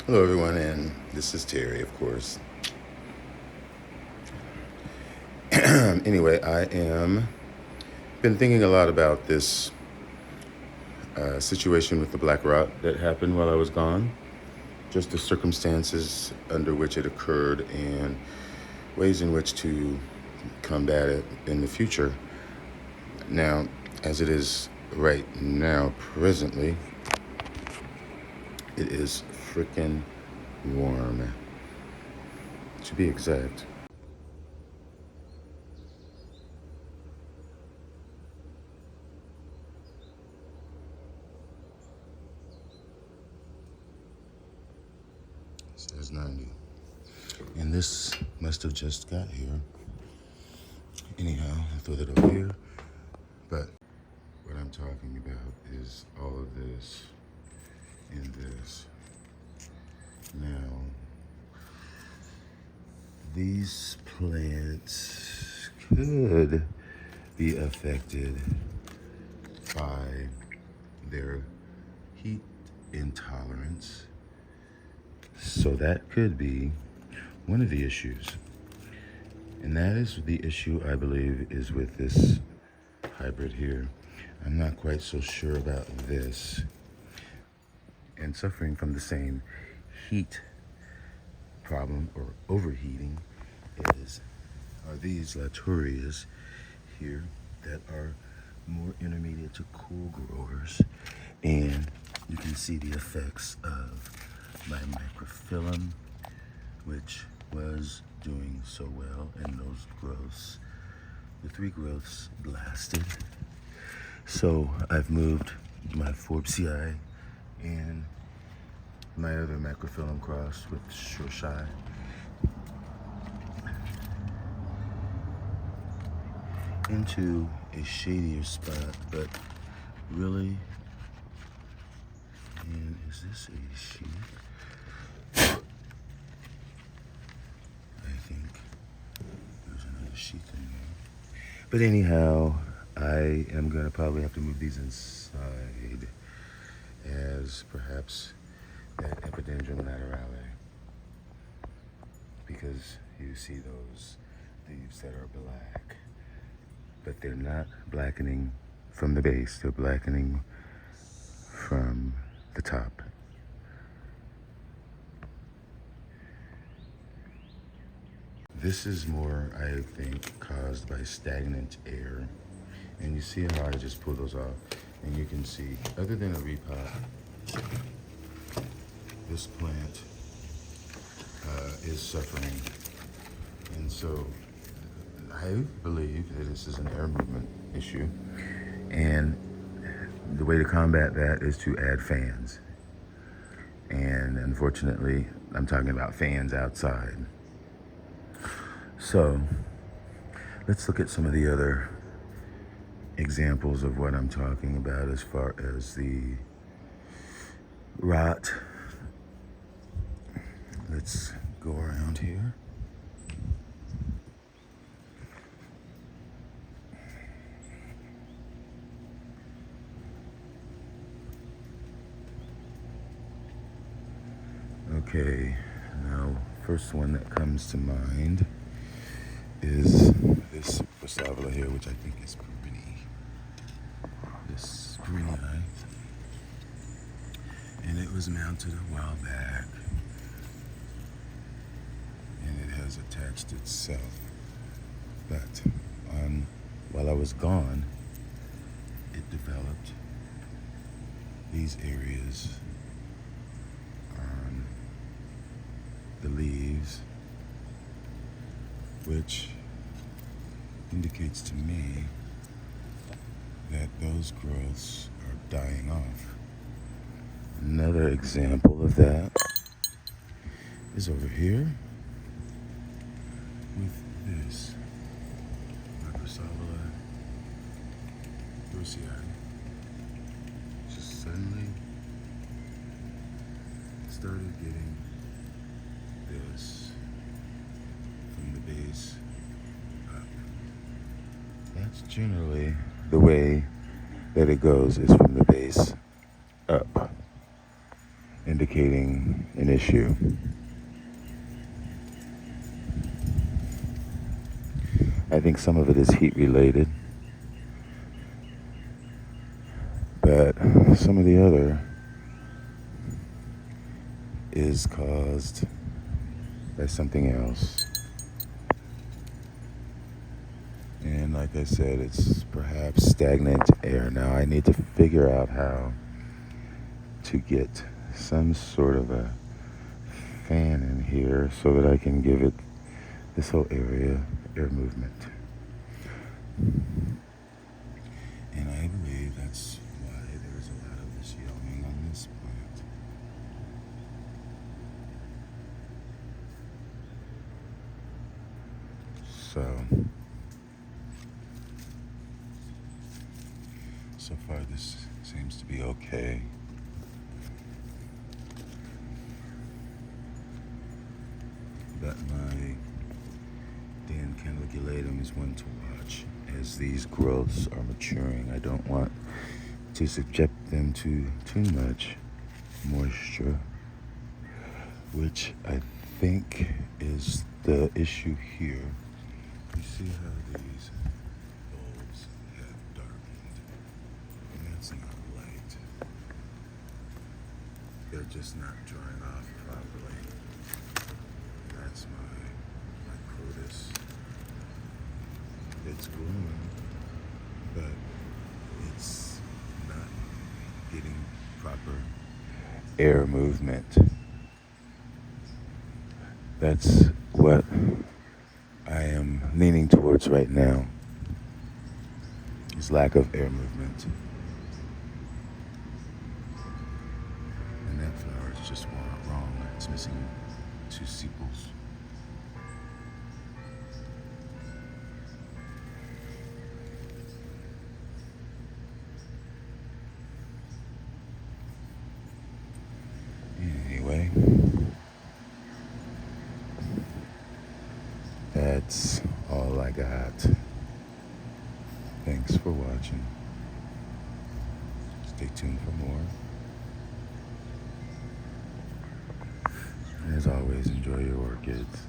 Hello, everyone, and this is Terry, of course. Anyway, I am been thinking a lot about this situation with the Blackrot that happened while I was gone, just the circumstances under which it occurred and ways in which to combat it in the future. Now, as it is right now, presently, it is freaking warm, to be exact. It says 90. And this must have just got here. Anyhow, I throw that over here. But what I'm talking about is all of this and this. Now, these plants could be affected by their heat intolerance. So that could be one of the issues. And that is the issue, I believe, is with this hybrid here. I'm not quite so sure about this. And suffering from the same heat problem or overheating are these Laturias here that are more intermediate to cool growers. And you can see the effects of my microphyllum, which was doing so well, and those growths, the 3 growths blasted. So I've moved my Forbesii and my other macrophyllum cross with Shorshai into a shadier spot, but really, and is this a sheet? I think there's another sheet in there. But anyhow, I am gonna probably have to move these inside as perhaps that Epidendrum laterale, because you see those leaves that are black, but they're not blackening from the base, they're blackening from the top. This is more, I think, caused by stagnant air. And you see how I just pull those off. And you can see, other than a repot, this plant is suffering. And so I believe that this is an air movement issue. And the way to combat that is to add fans. And unfortunately, I'm talking about fans outside. So let's look at some of the other examples of what I'm talking about as far as the rot. Let's go around here. Okay, now first one that comes to mind is this Passavula here, which I think is Perini. This Perini, and it was mounted a while back, and it has attached itself. But while I was gone, it developed these areas on the leaves, which indicates to me that those growths are dying off. Another example of that is over here with this Microsavula Orchid. Just suddenly started getting this from the base up. That's generally the way that it goes, is from the base up. indicating an issue. I think some of it is heat related, but some of the other is caused by something else. And like I said, it's perhaps stagnant air. Now I need to figure out how to get some sort of a fan in here so that I can give it, this whole area, air movement. And I believe that's why there's a lot of this yellowing on this plant. So far this seems to be okay. But my Dan caniculatum is one to watch as these growths are maturing. I don't want to subject them to too much moisture, which I think is the issue here. You see how these bulbs have darkened, and that's not light. They're just not drying off properly. That's my Crotus. It's growing, but it's not getting proper air movement. That's what I am leaning towards right now, is lack of air movement. And that flower is just wrong. It's missing 2 sepals. Anyway, that's all I got. Thanks for watching. Stay tuned for more. And as always, enjoy your orchids.